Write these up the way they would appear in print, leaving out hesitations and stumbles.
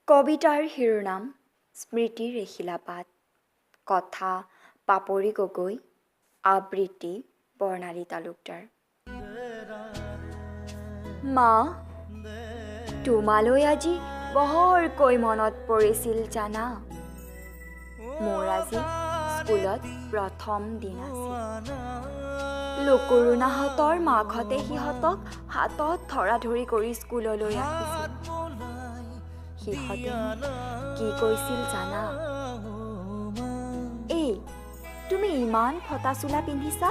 কবিতাৰ শিৰোনাম স্মৃতিৰ এখিলাপাত, কথা পাপৰি গগৈ, আবৃত্তি বৰ্ণালী তালুকদাৰ। মা, তোমালৈ আজি বহৰকৈ মনত পৰিছিল জানা। মোৰ আজি স্কুলত প্ৰথম দিন আছিল। লুকুৰুণাহঁতৰ মাকহঁতে সিহঁতক হাতত ধৰাধৰি কৰি স্কুললৈ আহিছিল। সিহঁতে কি কৈছিল জানা? এই, তুমি ইমান ফটা চোলা পিন্ধিছা?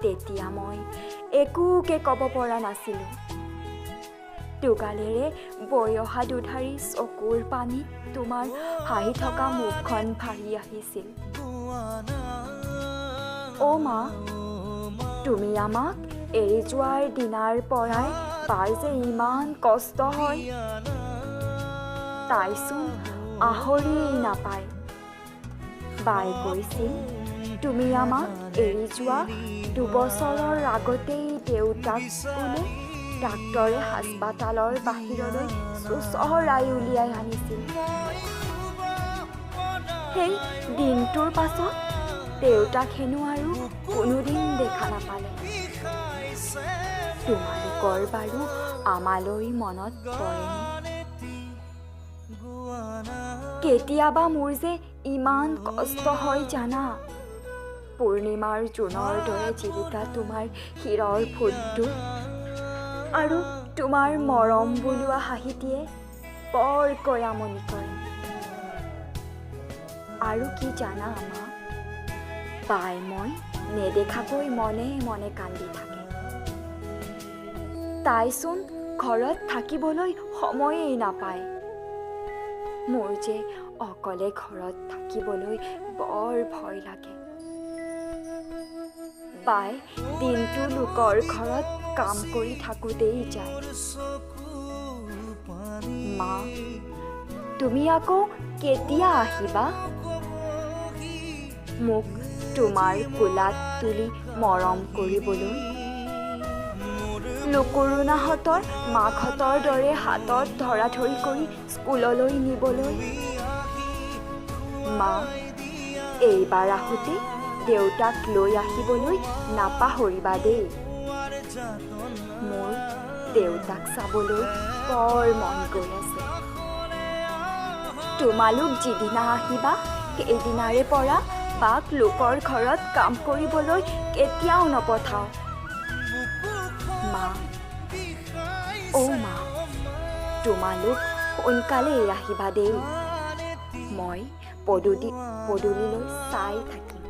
তেতিয়া মই একোকে ক'ব পৰা নাছিলোঁ। দুগালেৰে বৈ অহা দুধাৰি চকুৰ পানীত তোমাৰ হাঁহি থকা মুখখন ভাহি আহিছিল। অ' মা, তুমি আমাক এৰি যোৱাৰ দিনাৰ পৰাই বাৰ যে ইমান কষ্ট হয়, তাইচোন আহৰিয়েই নাপায়। বাই কৈছিল তুমি আমাক এৰি যোৱা 2 বছৰৰ আগতেই দেউতাক বোলে ডাক্তৰে হাস্পাতালৰ বাহিৰলৈ চোঁচৰাই উলিয়াই আনিছিল। সেই দিনটোৰ পাছত দেউতাক হেনো আৰু কোনোদিন দেখা নাপালে। তোমালোকৰ বাৰু আমালৈ মনত পৰেনে? কেতিয়াবা মোৰ যে ইমান কষ্ট হয় জানা। পূৰ্ণিমাৰ জোনৰ দৰে জিলিকা তোমাৰ শিৰৰ ফুলটো আৰু তোমাৰ মৰম বোলোৱা হাঁহিটিয়ে বৰকৈ আমনি কৰে। আৰু কি জানা মা, বাই মই নেদেখাকৈ মনে মনে কান্দি থাকে। তাইচোন ঘৰত থাকিবলৈ সময়েই নাপায়। মোৰ যে অকলে ঘৰত থাকিবলৈ বৰ ভয় লাগে। বাই দিনটো লোকৰ ঘৰত কাম কৰি থাকোঁতেই যায়। মা, তুমি আকৌ কেতিয়া আহিবা? মোক তোমাৰ কোলাত তুলি মৰম কৰিবলৈ, লুকুৰুণাহঁতৰ মাকহঁতৰ দৰে হাতত ধৰাধৰি কৰি স্কুললৈ নিবলৈ। মা, এইবাৰ আহোঁতে দেউতাক লৈ আহিবলৈ নাপাহৰিবা দেই। মোৰ দেউতাক চাবলৈ বৰ মন গৈ আছে। তোমালোক যিদিনা আহিবা সেইদিনাৰে পৰা বাক লোকৰ ঘৰত কাম কৰিবলৈ কেতিয়াও নপঠাওঁ। মা, অ' মা, তোমালোক সোনকালেই আহিবা দেই। মই পদূলিলৈ চাই থাকিম।